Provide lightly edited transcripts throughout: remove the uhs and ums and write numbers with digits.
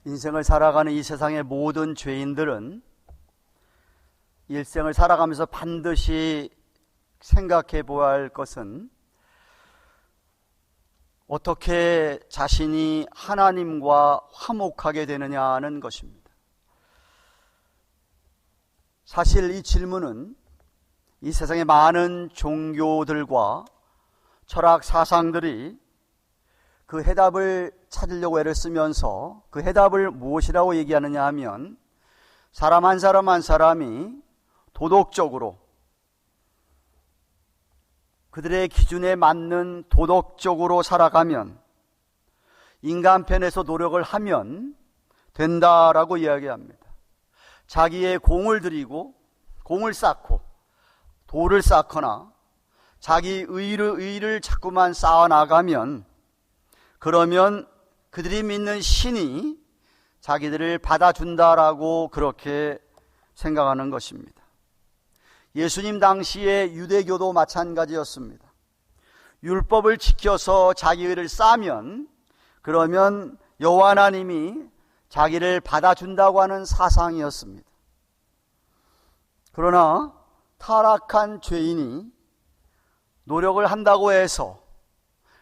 인생을 살아가는 이 세상의 모든 죄인들은 일생을 살아가면서 반드시 생각해 보아야 할 것은 어떻게 자신이 하나님과 화목하게 되느냐는 것입니다. 사실 이 질문은 이 세상의 많은 종교들과 철학 사상들이 그 해답을 찾으려고 애를 쓰면서 그 해답을 무엇이라고 얘기하느냐 하면 사람 한 사람 한 사람이 도덕적으로 그들의 기준에 맞는 도덕적으로 살아가면 인간 편에서 노력을 하면 된다라고 이야기합니다. 자기의 공을 들이고 공을 쌓고 돌을 쌓거나 자기 의를 자꾸만 쌓아나가면 그러면 그들이 믿는 신이 자기들을 받아준다라고 그렇게 생각하는 것입니다. 예수님 당시의 유대교도 마찬가지였습니다. 율법을 지켜서 자기 의를 쌓으면 그러면 여호와 하나님이 자기를 받아준다고 하는 사상이었습니다. 그러나 타락한 죄인이 노력을 한다고 해서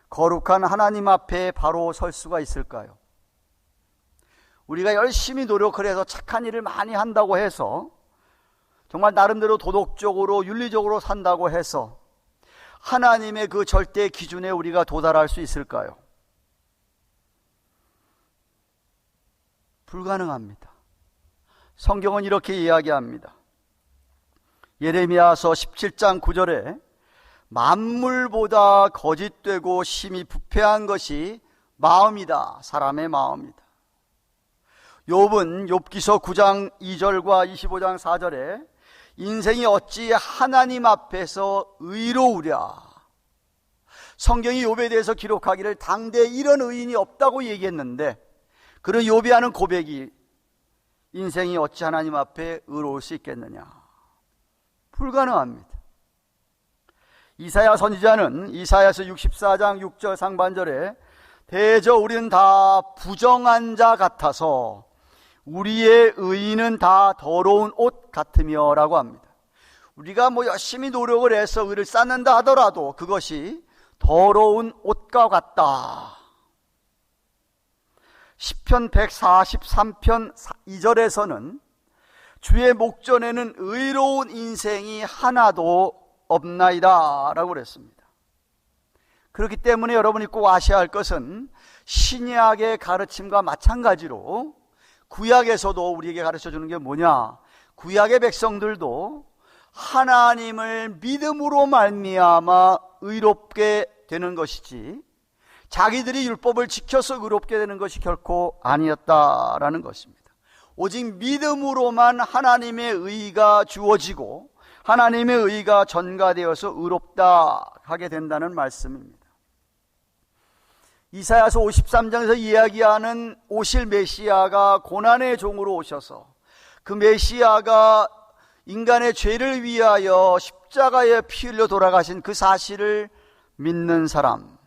거룩한 하나님 앞에 바로 설 수가 있을까요? 우리가 열심히 노력을 해서 착한 일을 많이 한다고 해서 정말 나름대로 도덕적으로 윤리적으로 산다고 해서 하나님의 그 절대 기준에 우리가 도달할 수 있을까요? 불가능합니다. 성경은 이렇게 이야기합니다. 예레미야서 17장 9절에 만물보다 거짓되고 심히 부패한 것이 마음이다. 사람의 마음이다. 욥은 욥기서 9장 2절과 25장 4절에 인생이 어찌 하나님 앞에서 의로우랴. 성경이 욥에 대해서 기록하기를 당대 이런 의인이 없다고 얘기했는데 그런 욥이 하는 고백이 인생이 어찌 하나님 앞에 의로울 수 있겠느냐. 불가능합니다. 이사야 선지자는 이사야서 64장 6절 상반절에 대저 우리는 다 부정한 자 같아서 우리의 의인은 다 더러운 옷 같으며 라고 합니다. 우리가 열심히 노력을 해서 의를 쌓는다 하더라도 그것이 더러운 옷과 같다. 시편 143편 2절에서는 주의 목전에는 의로운 인생이 하나도 없나이다 라고 그랬습니다. 그렇기 때문에 여러분이 꼭 아셔야 할 것은 신약의 가르침과 마찬가지로 구약에서도 우리에게 가르쳐주는 게 뭐냐, 구약의 백성들도 하나님을 믿음으로 말미암아 의롭게 되는 것이지 자기들이 율법을 지켜서 의롭게 되는 것이 결코 아니었다라는 것입니다. 오직 믿음으로만 하나님의 의가 주어지고 하나님의 의가 전가되어서 의롭다 하게 된다는 말씀입니다. 이사야서 53장에서 이야기하는 오실 메시아가 고난의 종으로 오셔서 그 메시아가 인간의 죄를 위하여 십자가에 피 흘려 돌아가신 그 사실을 믿는 사람,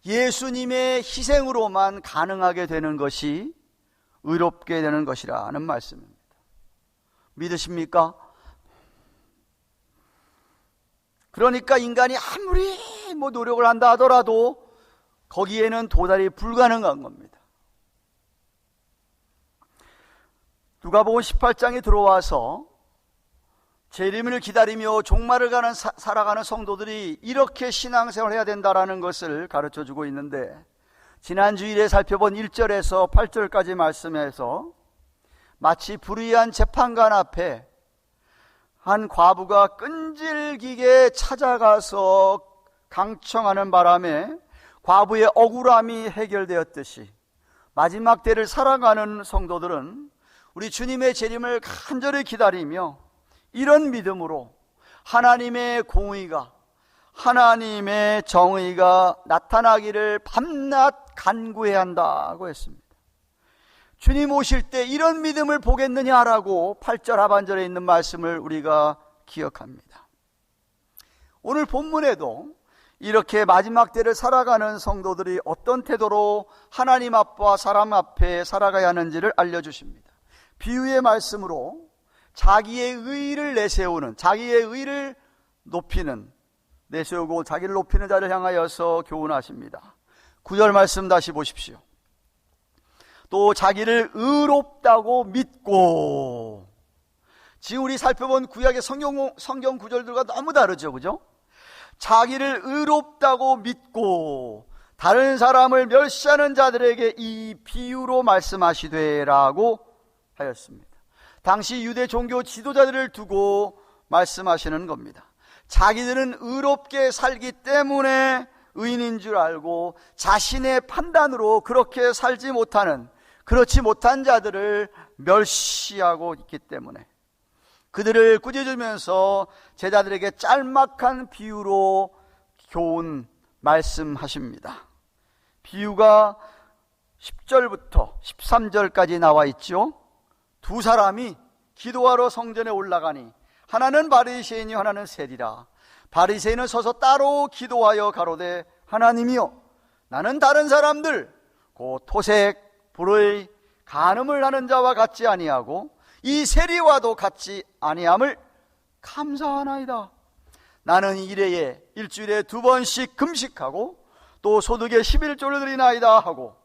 예수님의 희생으로만 가능하게 되는 것이 의롭게 되는 것이라는 말씀입니다. 믿으십니까? 그러니까 인간이 아무리 노력을 한다 하더라도 거기에는 도달이 불가능한 겁니다. 누가복음 18장에 들어와서 재림을 기다리며 종말을 살아가는 성도들이 이렇게 신앙생활을 해야 된다는 것을 가르쳐주고 있는데 지난 주일에 살펴본 1절에서 8절까지 말씀에서 마치 불의한 재판관 앞에 한 과부가 끈질기게 찾아가서 강청하는 바람에 과부의 억울함이 해결되었듯이 마지막 때를 살아가는 성도들은 우리 주님의 재림을 간절히 기다리며 이런 믿음으로 하나님의 공의가, 하나님의 정의가 나타나기를 밤낮 간구해야 한다고 했습니다. 주님 오실 때 이런 믿음을 보겠느냐라고 8절 하반절에 있는 말씀을 우리가 기억합니다. 오늘 본문에도 이렇게 마지막 때를 살아가는 성도들이 어떤 태도로 하나님 앞과 사람 앞에 살아가야 하는지를 알려주십니다. 비유의 말씀으로 자기의 의를 내세우는, 자기의 의를 높이는, 내세우고 자기를 높이는 자를 향하여서 교훈하십니다. 9절 말씀 다시 보십시오. 또 자기를 의롭다고 믿고, 지금 우리 살펴본 구약의 성경 구절들과 너무 다르죠, 그죠? 자기를 의롭다고 믿고 다른 사람을 멸시하는 자들에게 이 비유로 말씀하시되라고 하였습니다. 당시 유대 종교 지도자들을 두고 말씀하시는 겁니다. 자기들은 의롭게 살기 때문에 의인인 줄 알고 자신의 판단으로 그렇게 살지 못하는, 그렇지 못한 자들을 멸시하고 있기 때문에 그들을 꾸짖으면서 제자들에게 짤막한 비유로 교훈 말씀하십니다. 비유가 10절부터 13절까지 나와 있죠. 두 사람이 기도하러 성전에 올라가니 하나는 바리새인이요 하나는 세리라. 바리새인은 서서 따로 기도하여 가로되 하나님이여, 나는 다른 사람들 곧 토색, 불의, 간음을 하는 자와 같지 아니하고 이 세리와도 같지 아니함을 감사하나이다. 나는 일회에 일주일에 2번씩 금식하고 또 소득의 11조를 드리나이다 하고,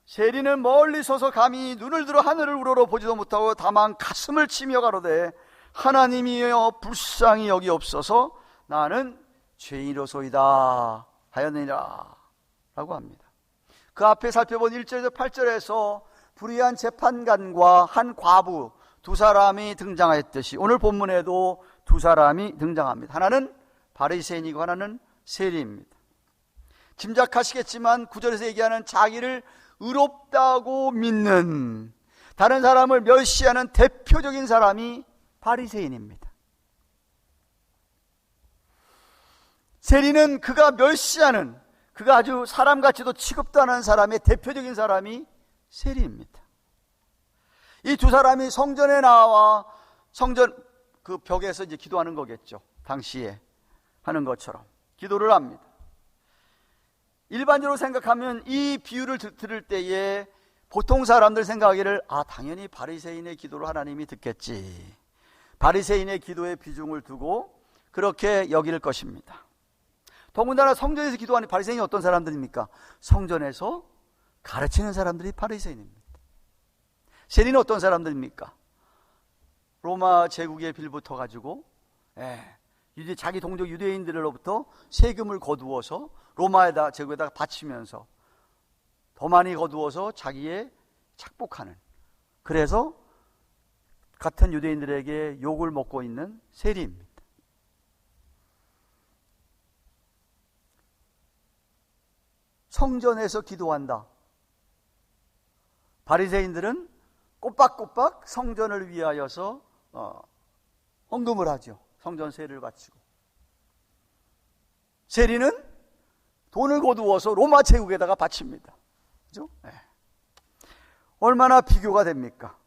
세리는 멀리 서서 감히 눈을 들어 하늘을 우러러 보지도 못하고 다만 가슴을 치며 가로되 하나님이여 불쌍히 여기옵소서, 나는 죄인이로소이다 하였느니라 라고 합니다. 그 앞에 살펴본 1절에서 8절에서 불의한 재판관과 한 과부 두 사람이 등장했듯이 오늘 본문에도 두 사람이 등장합니다. 하나는 바리새인이고 하나는 세리입니다. 짐작하시겠지만 9절에서 얘기하는 자기를 의롭다고 믿는, 다른 사람을 멸시하는 대표적인 사람이 바리새인입니다. 세리는 그가 멸시하는, 그가 아주 사람같이도 취급도 않은 사람의 대표적인 사람이 세리입니다. 이 두 사람이 성전에 나와 성전 그 벽에서 이제 기도하는 거겠죠. 당시에 하는 것처럼 기도를 합니다. 일반적으로 생각하면 이 비유를 들을 때에 보통 사람들 생각하기를 당연히 바리새인의 기도를 하나님이 듣겠지, 바리새인의 기도에 비중을 두고 그렇게 여길 것입니다. 더군다나 성전에서 기도하는 바리새인이 어떤 사람들입니까? 성전에서 가르치는 사람들이 바리새인입니다. 세리는 어떤 사람들입니까? 로마 제국에 빌붙어 가지고 자기 동족 유대인들로부터 세금을 거두어서 로마에다 제국에다가 바치면서 더 많이 거두어서 자기의 착복하는, 그래서 같은 유대인들에게 욕을 먹고 있는 세리입니다. 성전에서 기도한다. 바리새인들은 꼬박꼬박 성전을 위하여서 헌금을 하죠. 성전세를 바치고. 세리는 돈을 거두어서 로마 제국에다가 바칩니다. 그죠? 네. 얼마나 비교가 됩니까?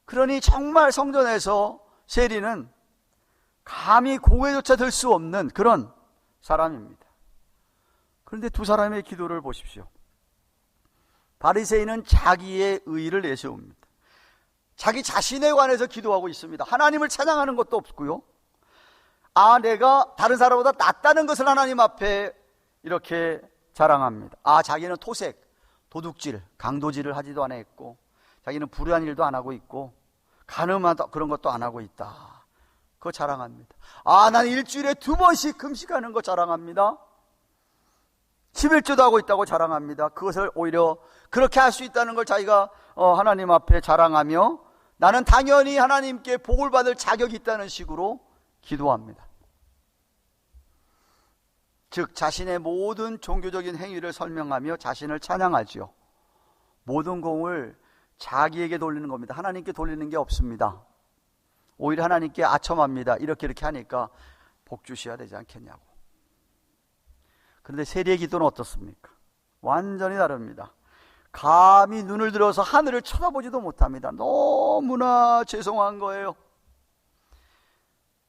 그러니 정말 성전에서 세리는 감히 고개조차 들 수 없는 그런 사람입니다. 그런데 두 사람의 기도를 보십시오. 바리새인은 자기의 의의를 내세웁니다. 자기 자신에 관해서 기도하고 있습니다. 하나님을 찬양하는 것도 없고요. 내가 다른 사람보다 낫다는 것을 하나님 앞에 이렇게 자랑합니다. 자기는 토색, 도둑질, 강도질을 하지도 않았고, 자기는 불의한 일도 안 하고 있고, 간음하다 그런 것도 안 하고 있다. 그거 자랑합니다. 난 일주일에 2번씩 금식하는 거 자랑합니다. 11조도 하고 있다고 자랑합니다. 그것을 오히려 그렇게 할 수 있다는 걸 자기가 하나님 앞에 자랑하며 나는 당연히 하나님께 복을 받을 자격이 있다는 식으로 기도합니다. 즉 자신의 모든 종교적인 행위를 설명하며 자신을 찬양하죠. 모든 공을 자기에게 돌리는 겁니다. 하나님께 돌리는 게 없습니다. 오히려 하나님께 아첨합니다. 이렇게 하니까 복 주셔야 되지 않겠냐고. 그런데 세리의 기도는 어떻습니까? 완전히 다릅니다. 감히 눈을 들어서 하늘을 쳐다보지도 못합니다. 너무나 죄송한 거예요.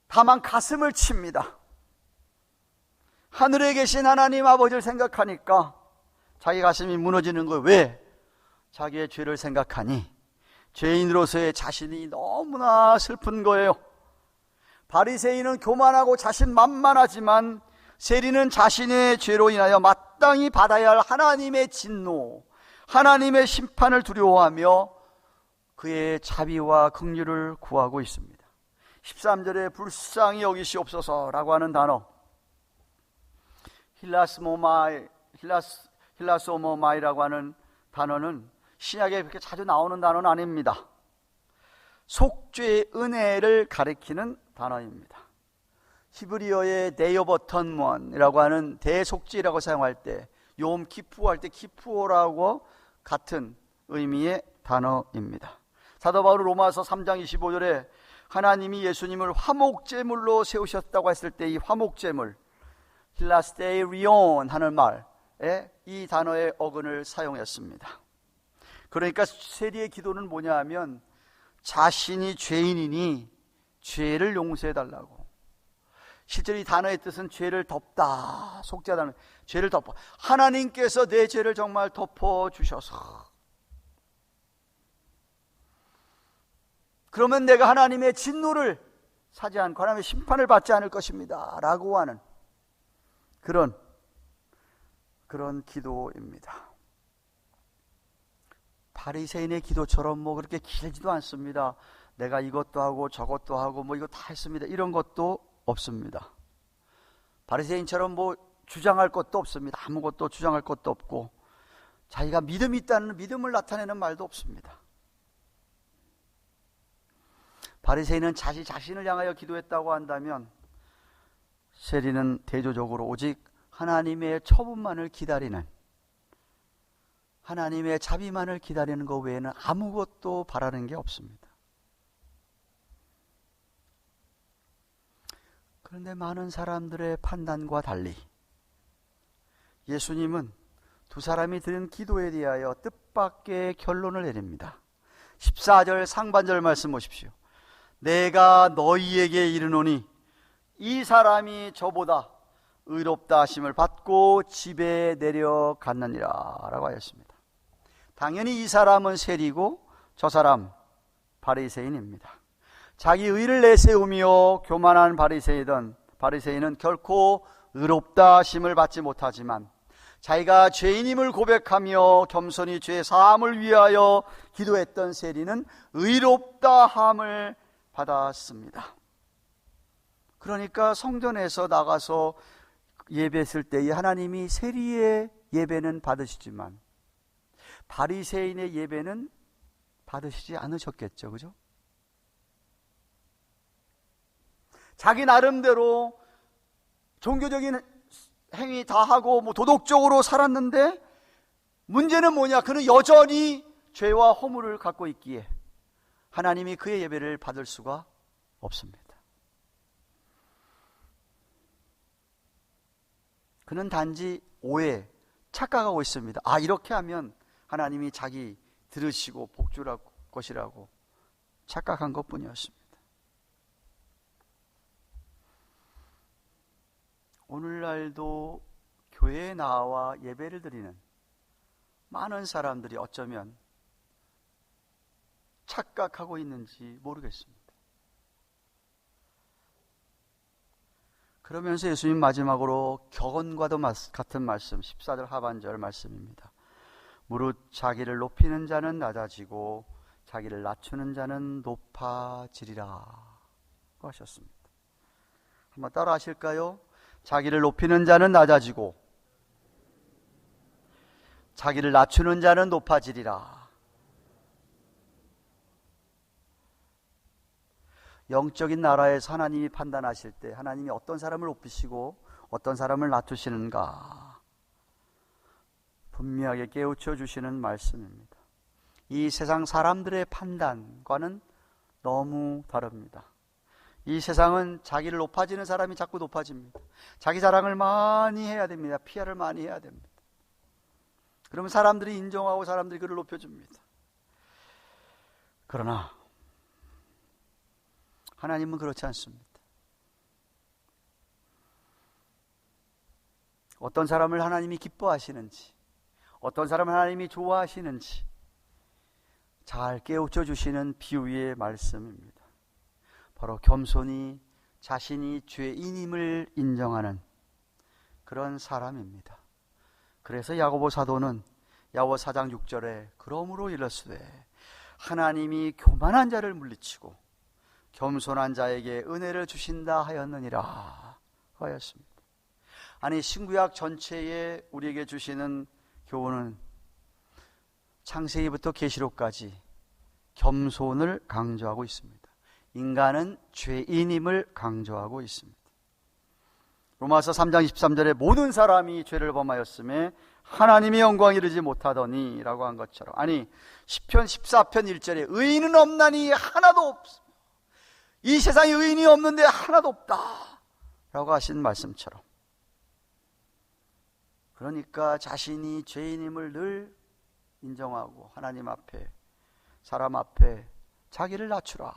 다만 가슴을 칩니다. 하늘에 계신 하나님 아버지를 생각하니까 자기 가슴이 무너지는 거예요. 왜? 자기의 죄를 생각하니 죄인으로서의 자신이 너무나 슬픈 거예요. 바리새인은 교만하고 자신만만하지만 세리는 자신의 죄로 인하여 마땅히 받아야 할 하나님의 진노, 하나님의 심판을 두려워하며 그의 자비와 긍휼을 구하고 있습니다. 13절에 불쌍히 여기시옵소서라고 하는 단어, 힐라소모마이라고 하는 단어는 신약에 그렇게 자주 나오는 단어는 아닙니다. 속죄의 은혜를 가리키는 단어입니다. 히브리어의 데이오버턴먼이라고 하는 대속죄라고 사용할 때, 욤 키푸어 할 때 키푸어라고 같은 의미의 단어입니다. 사도 바울 로마서 3장 25절에 하나님이 예수님을 화목제물로 세우셨다고 했을 때 이 화목제물, 힐라스테이리온 하는 말에 이 단어의 어근을 사용했습니다. 그러니까 세리의 기도는 뭐냐 하면 자신이 죄인이니 죄를 용서해달라고. 실제로 이 단어의 뜻은 죄를 덮다, 속죄하다는, 죄를 덮어, 하나님께서 내 죄를 정말 덮어주셔서 그러면 내가 하나님의 진노를 사지 않고 하나님의 심판을 받지 않을 것입니다 라고 하는 그런 기도입니다. 바리새인의 기도처럼 뭐 그렇게 길지도 않습니다. 내가 이것도 하고 저것도 하고 뭐 이거 다 했습니다, 이런 것도 없습니다. 바리새인처럼 뭐 주장할 것도 없습니다. 아무것도 주장할 것도 없고 자기가 믿음이 있다는 믿음을 나타내는 말도 없습니다. 바리새인은 자신을 향하여 기도했다고 한다면 세리는 대조적으로 오직 하나님의 처분만을 기다리는, 하나님의 자비만을 기다리는 것 외에는 아무것도 바라는 게 없습니다. 그런데 많은 사람들의 판단과 달리 예수님은 두 사람이 드린 기도에 대하여 뜻밖의 결론을 내립니다. 14절 상반절 말씀 보십시오. 내가 너희에게 이르노니 이 사람이 저보다 의롭다 하심을 받고 집에 내려갔느니라 라고 하였습니다. 당연히 이 사람은 세리고 저 사람 바리새인입니다. 자기 의를 내세우며 교만한 바리새인은 결코 의롭다 하심을 받지 못하지만 자기가 죄인임을 고백하며 겸손히 죄 사함을 위하여 기도했던 세리는 의롭다 함을 받았습니다. 그러니까 성전에서 나가서 예배했을 때 하나님이 세리의 예배는 받으시지만 바리새인의 예배는 받으시지 않으셨겠죠, 그죠? 자기 나름대로 종교적인 행위 다 하고 뭐 도덕적으로 살았는데 문제는 뭐냐? 그는 여전히 죄와 허물을 갖고 있기에 하나님이 그의 예배를 받을 수가 없습니다. 그는 단지 오해, 착각하고 있습니다. 아, 이렇게 하면 하나님이 자기 들으시고 복주할 것이라고 착각한 것뿐이었습니다. 오늘날도 교회에 나와 예배를 드리는 많은 사람들이 어쩌면 착각하고 있는지 모르겠습니다. 그러면서 예수님 마지막으로 격언과도 같은 말씀, 14절 하반절 말씀입니다. 무릇 자기를 높이는 자는 낮아지고 자기를 낮추는 자는 높아지리라 하셨습니다. 한번 따라 하실까요? 자기를 높이는 자는 낮아지고 자기를 낮추는 자는 높아지리라. 영적인 나라에서 하나님이 판단하실 때 하나님이 어떤 사람을 높이시고 어떤 사람을 낮추시는가 분명하게 깨우쳐 주시는 말씀입니다. 이 세상 사람들의 판단과는 너무 다릅니다. 이 세상은 자기를 높아지는 사람이 자꾸 높아집니다. 자기 자랑을 많이 해야 됩니다. PR을 많이 해야 됩니다. 그러면 사람들이 인정하고 사람들이 그를 높여줍니다. 그러나 하나님은 그렇지 않습니다. 어떤 사람을 하나님이 기뻐하시는지, 어떤 사람을 하나님이 좋아하시는지 잘 깨우쳐 주시는 비유의 말씀입니다. 바로 겸손히 자신이 죄인임을 인정하는 그런 사람입니다. 그래서 야고보 사도는 야고보 4장 6절에 그러므로 이르시되 하나님이 교만한 자를 물리치고 겸손한 자에게 은혜를 주신다 하였느니라 하였습니다. 아니, 신구약 전체에 우리에게 주시는 교훈은 창세기부터 계시록까지 겸손을 강조하고 있습니다. 인간은 죄인임을 강조하고 있습니다. 로마서 3장 23절에 모든 사람이 죄를 범하였음에 하나님의 영광 이르지 못하더니 라고 한 것처럼, 아니 시편 14편 1절에 의인은 없나니 하나도 없어, 이 세상에 의인이 없는데 하나도 없다 라고 하신 말씀처럼, 그러니까 자신이 죄인임을 늘 인정하고 하나님 앞에, 사람 앞에 자기를 낮추라.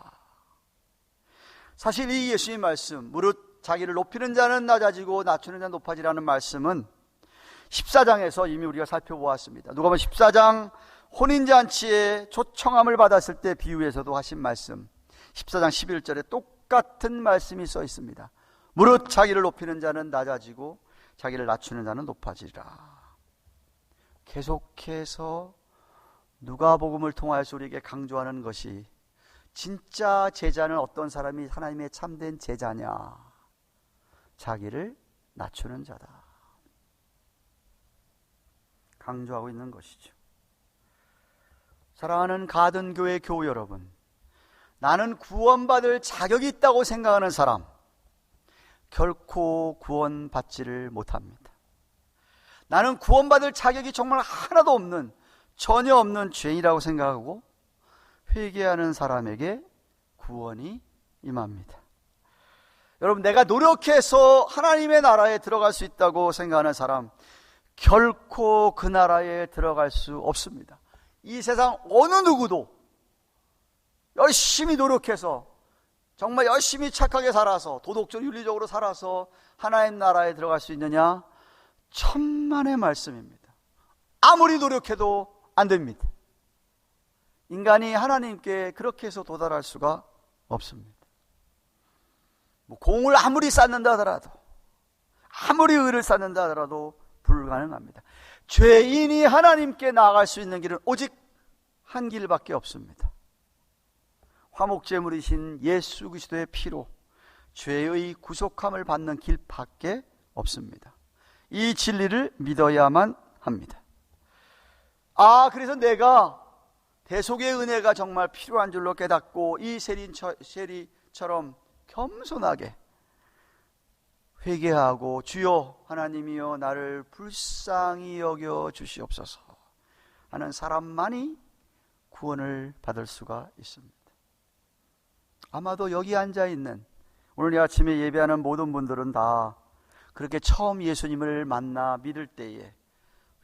사실 이 예수의 말씀, 무릇 자기를 높이는 자는 낮아지고 낮추는 자는 높아지라는 말씀은 14장에서 이미 우리가 살펴보았습니다. 누가복음 14장 혼인잔치에 초청함을 받았을 때 비유에서도 하신 말씀, 14장 11절에 똑같은 말씀이 써 있습니다. 무릇 자기를 높이는 자는 낮아지고 자기를 낮추는 자는 높아지리라. 계속해서 누가복음을 통하여서 우리에게 강조하는 것이, 진짜 제자는 어떤 사람이 하나님의 참된 제자냐? 자기를 낮추는 자다. 강조하고 있는 것이죠. 사랑하는 가든교회 교우 여러분, 나는 구원받을 자격이 있다고 생각하는 사람 결코 구원받지를 못합니다. 나는 구원받을 자격이 정말 하나도 없는, 전혀 없는 죄인이라고 생각하고 회개하는 사람에게 구원이 임합니다. 여러분, 내가 노력해서 하나님의 나라에 들어갈 수 있다고 생각하는 사람 결코 그 나라에 들어갈 수 없습니다. 이 세상 어느 누구도 열심히 노력해서, 정말 열심히 착하게 살아서, 도덕적으로 윤리적으로 살아서 하나님 나라에 들어갈 수 있느냐? 천만의 말씀입니다. 아무리 노력해도 안 됩니다. 인간이 하나님께 그렇게 해서 도달할 수가 없습니다. 공을 아무리 쌓는다 하더라도, 아무리 의를 쌓는다 하더라도 불가능합니다. 죄인이 하나님께 나아갈 수 있는 길은 오직 한 길밖에 없습니다. 화목제물이신 예수 그리스도의 피로 죄의 구속함을 받는 길밖에 없습니다. 이 진리를 믿어야만 합니다. 그래서 내가 대속의 은혜가 정말 필요한 줄로 깨닫고 이 세리처럼 겸손하게 회개하고 주여 하나님이여 나를 불쌍히 여겨 주시옵소서 하는 사람만이 구원을 받을 수가 있습니다. 아마도 여기 앉아있는 오늘 이 아침에 예배하는 모든 분들은 다 그렇게 처음 예수님을 만나 믿을 때에,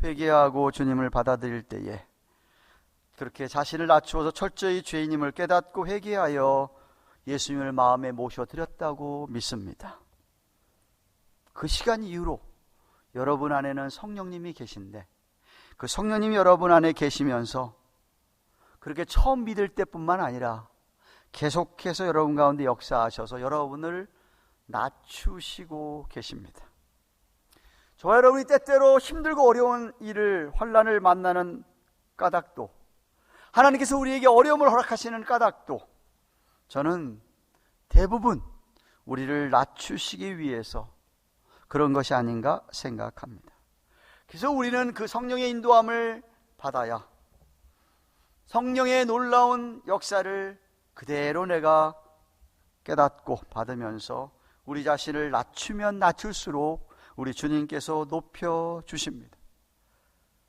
회개하고 주님을 받아들일 때에 그렇게 자신을 낮추어서 철저히 죄인임을 깨닫고 회개하여 예수님을 마음에 모셔드렸다고 믿습니다. 그 시간 이후로 여러분 안에는 성령님이 계신데, 그 성령님이 여러분 안에 계시면서 그렇게 처음 믿을 때뿐만 아니라 계속해서 여러분 가운데 역사하셔서 여러분을 낮추시고 계십니다. 저와 여러분이 때때로 힘들고 어려운 일을, 환난을 만나는 까닭도, 하나님께서 우리에게 어려움을 허락하시는 까닭도 저는 대부분 우리를 낮추시기 위해서 그런 것이 아닌가 생각합니다. 그래서 우리는 그 성령의 인도함을 받아야 성령의 놀라운 역사를 그대로 내가 깨닫고 받으면서 우리 자신을 낮추면 낮출수록 우리 주님께서 높여주십니다.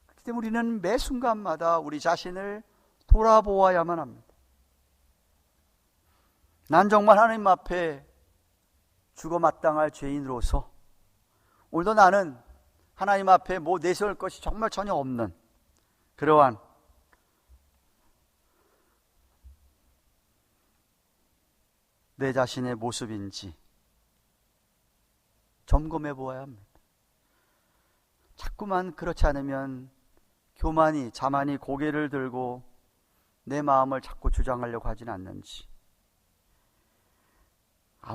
그렇기 때문에 우리는 매 순간마다 우리 자신을 돌아보아야만 합니다. 난 정말 하나님 앞에 죽어 마땅할 죄인으로서 오늘도 나는 하나님 앞에 뭐 내세울 것이 정말 전혀 없는 그러한 내 자신의 모습인지 점검해 보아야 합니다. 자꾸만 그렇지 않으면 교만이, 자만이 고개를 들고 내 마음을 자꾸 주장하려고 하진 않는지.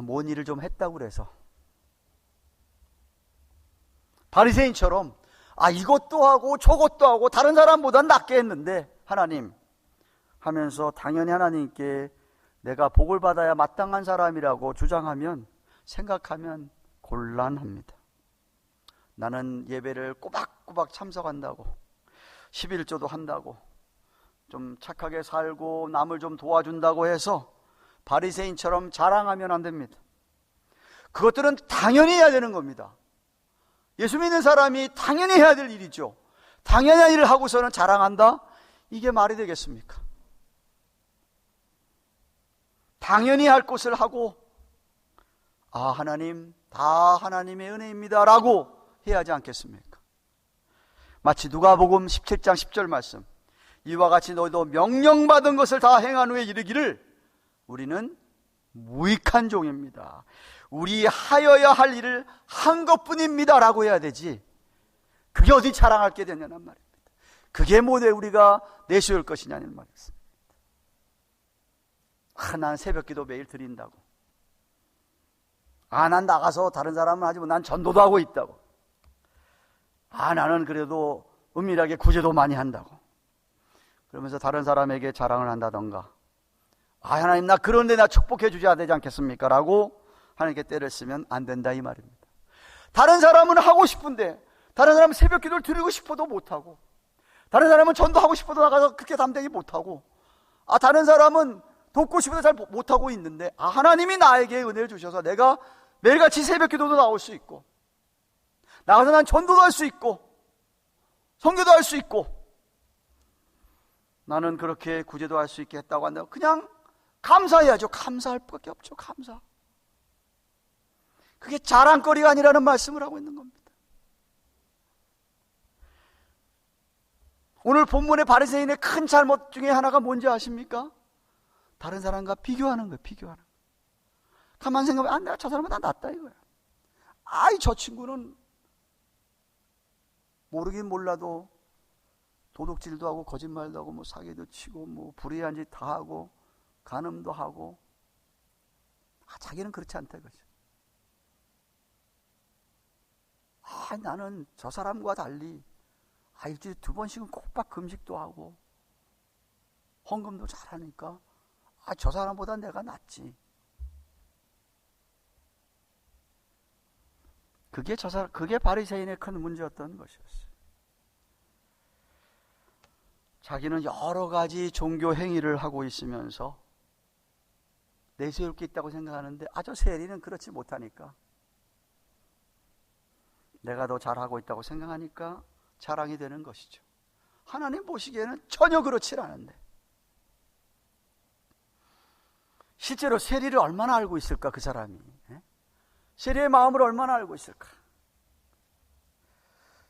뭔 일을 좀 했다고 그래서 바리새인처럼 이것도 하고 저것도 하고 다른 사람보다 낫게 했는데 하나님 하면서 당연히 하나님께 내가 복을 받아야 마땅한 사람이라고 주장하면, 생각하면 곤란합니다. 나는 예배를 꼬박꼬박 참석한다고, 11조도 한다고, 좀 착하게 살고 남을 좀 도와준다고 해서 바리새인처럼 자랑하면 안 됩니다. 그것들은 당연히 해야 되는 겁니다. 예수 믿는 사람이 당연히 해야 될 일이죠. 당연한 일을 하고서는 자랑한다? 이게 말이 되겠습니까? 당연히 할 것을 하고 하나님, 다 하나님의 은혜입니다 라고 해야 하지 않겠습니까? 마치 누가복음 17장 10절 말씀, 이와 같이 너희도 명령받은 것을 다 행한 후에 이르기를 우리는 무익한 종입니다, 우리 하여야 할 일을 한 것뿐입니다 라고 해야 되지, 그게 어디 자랑할 게 되냐는 말입니다. 그게 뭐에 우리가 내세울 것이냐는 말이었습니다. 난 새벽기도 매일 드린다고, 난 나가서 다른 사람은 하지 난 전도도 하고 있다고, 나는 그래도 은밀하게 구제도 많이 한다고, 그러면서 다른 사람에게 자랑을 한다던가, 하나님 나 그런데 나 축복해 주셔야 되지 않겠습니까? 라고 하나님께 때를 쓰면 안 된다 이 말입니다. 다른 사람은 하고 싶은데, 다른 사람은 새벽 기도를 드리고 싶어도 못하고, 다른 사람은 전도하고 싶어도 나가서 그렇게 담대히 못하고, 다른 사람은 돕고 싶어도 잘 못하고 있는데, 하나님이 나에게 은혜를 주셔서 내가 매일같이 새벽 기도도 나올 수 있고, 나가서 난 전도도 할 수 있고 선교도 할 수 있고, 나는 그렇게 구제도 할 수 있게 했다고 한다고 그냥 감사해야죠. 감사할 밖에 없죠. 감사. 그게 자랑거리가 아니라는 말씀을 하고 있는 겁니다. 오늘 본문의 바리새인의 큰 잘못 중에 하나가 뭔지 아십니까? 다른 사람과 비교하는 거예요. 비교하는 거예요. 가만 생각하면 내가 저 사람보다 낫다 이거야. 저 친구는 모르긴 몰라도 도둑질도 하고 거짓말도 하고 사기도 치고 불의한 짓 다 하고 간음도 하고, 자기는 그렇지 않다 이거죠. 나는 저 사람과 달리 일주일에 2번씩은 꼭박 금식도 하고 헌금도 잘하니까 저 사람보다 내가 낫지. 그게 바리새인의 큰 문제였던 것이었어요. 자기는 여러 가지 종교 행위를 하고 있으면서 내세울 게 있다고 생각하는데 저 세리는 그렇지 못하니까, 내가 더 잘하고 있다고 생각하니까 자랑이 되는 것이죠. 하나님 보시기에는 전혀 그렇지 않은데, 실제로 세리를 얼마나 알고 있을까 그 사람이, 세리의 마음을 얼마나 알고 있을까?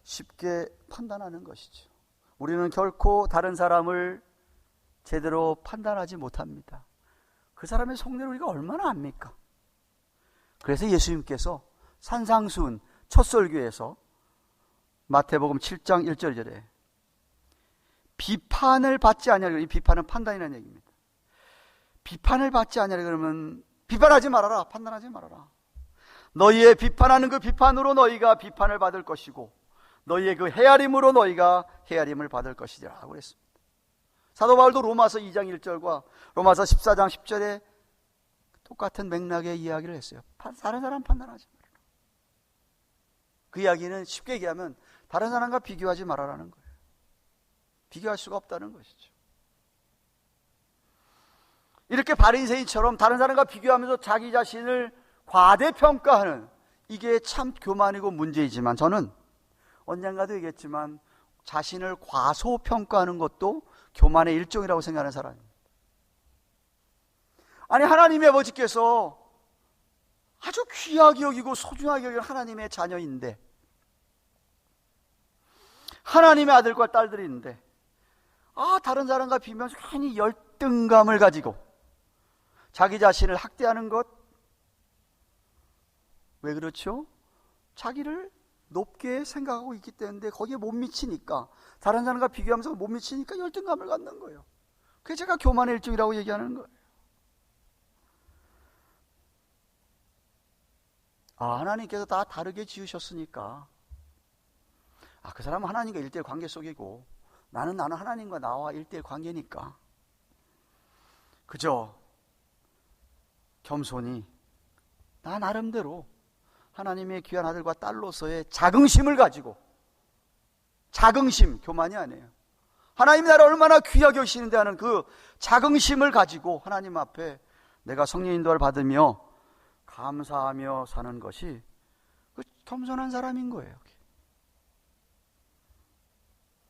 쉽게 판단하는 것이죠. 우리는 결코 다른 사람을 제대로 판단하지 못합니다. 그 사람의 속내를 우리가 얼마나 압니까? 그래서 예수님께서 산상수훈 첫 설교에서 마태복음 7장 1절에 비판을 받지 아니하리라, 이 비판은 판단이라는 얘기입니다. 비판을 받지 아니하리라 그러면 비판하지 말아라, 판단하지 말아라. 너희의 비판하는 그 비판으로 너희가 비판을 받을 것이고 너희의 그 헤아림으로 너희가 헤아림을 받을 것이라 하고 그랬습니다. 사도 바울도 로마서 2장 1절과 로마서 14장 10절에 똑같은 맥락의 이야기를 했어요. 다른 사람 판단하지 말아라. 그 이야기는 쉽게 얘기하면 다른 사람과 비교하지 말아라는 거예요. 비교할 수가 없다는 것이죠. 이렇게 바리새인처럼 다른 사람과 비교하면서 자기 자신을 과대평가하는, 이게 참 교만이고 문제이지만, 저는 언젠가도 얘기했지만 자신을 과소평가하는 것도 교만의 일종이라고 생각하는 사람입니다. 하나님의 아버지께서 아주 귀하게 여기고 소중하게 여기는 하나님의 자녀인데, 하나님의 아들과 딸들인데 다른 사람과 비교하면서 괜히 열등감을 가지고 자기 자신을 학대하는 것, 왜 그렇죠? 자기를 높게 생각하고 있기 때문에 거기에 못 미치니까, 다른 사람과 비교하면서 못 미치니까 열등감을 갖는 거예요. 그게 제가 교만의 일종이라고 얘기하는 거예요. 하나님께서 다 다르게 지으셨으니까, 그 사람은 하나님과 1대1 관계 속이고 나는 하나님과 나와 1대1 관계니까 그저 겸손히 나 나름대로 하나님의 귀한 아들과 딸로서의 자긍심을 가지고, 자긍심, 교만이 아니에요. 하나님이 나를 얼마나 귀하게 여기시는데 하는 그 자긍심을 가지고 하나님 앞에 내가 성령 인도를 받으며 감사하며 사는 것이 그 겸손한 사람인 거예요.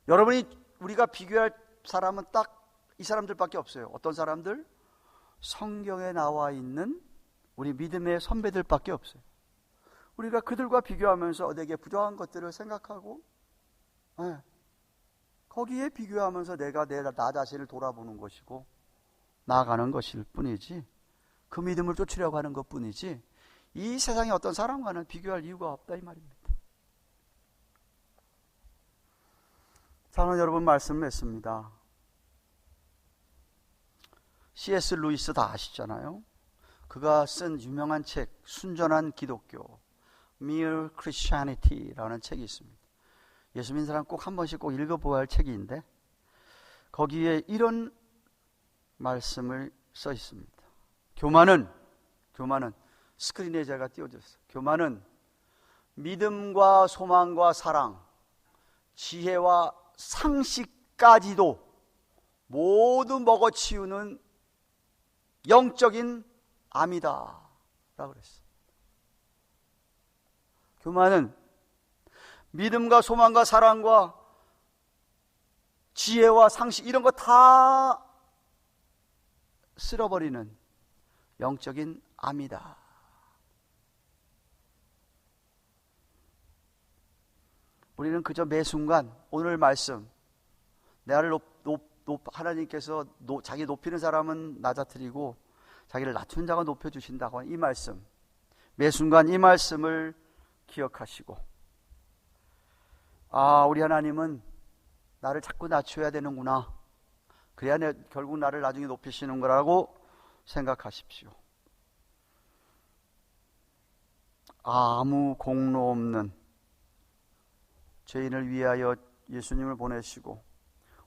여러분이 우리가 비교할 사람은 딱 이 사람들밖에 없어요. 어떤 사람들? 성경에 나와 있는 우리 믿음의 선배들밖에 없어요. 우리가 그들과 비교하면서 내게 부족한 것들을 생각하고, 거기에 비교하면서 내가 나 자신을 돌아보는 것이고 나아가는 것일 뿐이지, 그 믿음을 쫓으려고 하는 것 뿐이지, 이 세상의 어떤 사람과는 비교할 이유가 없다 이 말입니다. 사랑하는 여러분, 말씀을 했습니다. C.S. 루이스 다 아시잖아요. 그가 쓴 유명한 책, 순전한 기독교, Mere Christianity라는 책이 있습니다. 예수 믿는 사람 꼭 한 번씩 꼭 읽어보아야 할 책인데, 거기에 이런 말씀을 써 있습니다. 교만은 스크린에 제가 띄워줬어요. 교만은 믿음과 소망과 사랑, 지혜와 상식까지도 모두 먹어치우는 영적인 암이다 라고 그랬어요. 교만은 믿음과 소망과 사랑과 지혜와 상식, 이런 거 다 쓸어버리는 영적인 암이다. 우리는 그저 매 순간 오늘 말씀, 나를 하나님께서 자기 높이는 사람은 낮아뜨리고 자기를 낮춘 자가 높여주신다고 하는 이 말씀, 매 순간 이 말씀을 기억하시고, 우리 하나님은 나를 자꾸 낮춰야 되는구나, 그래야 결국 나를 나중에 높이시는 거라고 생각하십시오. 아무 공로 없는 죄인을 위하여 예수님을 보내시고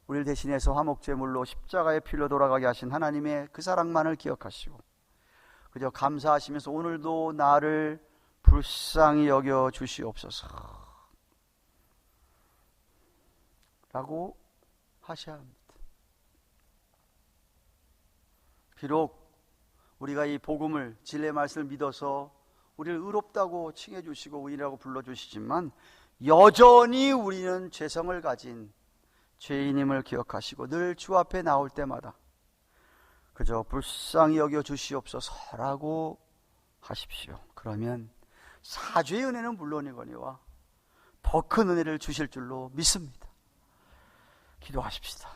우리를 대신해서 화목제물로 십자가의 피로 돌아가게 하신 하나님의 그 사랑만을 기억하시고 그저 감사하시면서 오늘도 나를 불쌍히 여겨 주시옵소서 라고 하셔야 합니다. 비록 우리가 이 복음을, 진리의 말씀을 믿어서 우리를 의롭다고 칭해 주시고 의인이라고 불러주시지만 여전히 우리는 죄성을 가진 죄인임을 기억하시고 늘 주 앞에 나올 때마다 그저 불쌍히 여겨 주시옵소서라고 하십시오. 그러면 사죄의 은혜는 물론이거니와 더 큰 은혜를 주실 줄로 믿습니다. 기도하십시다.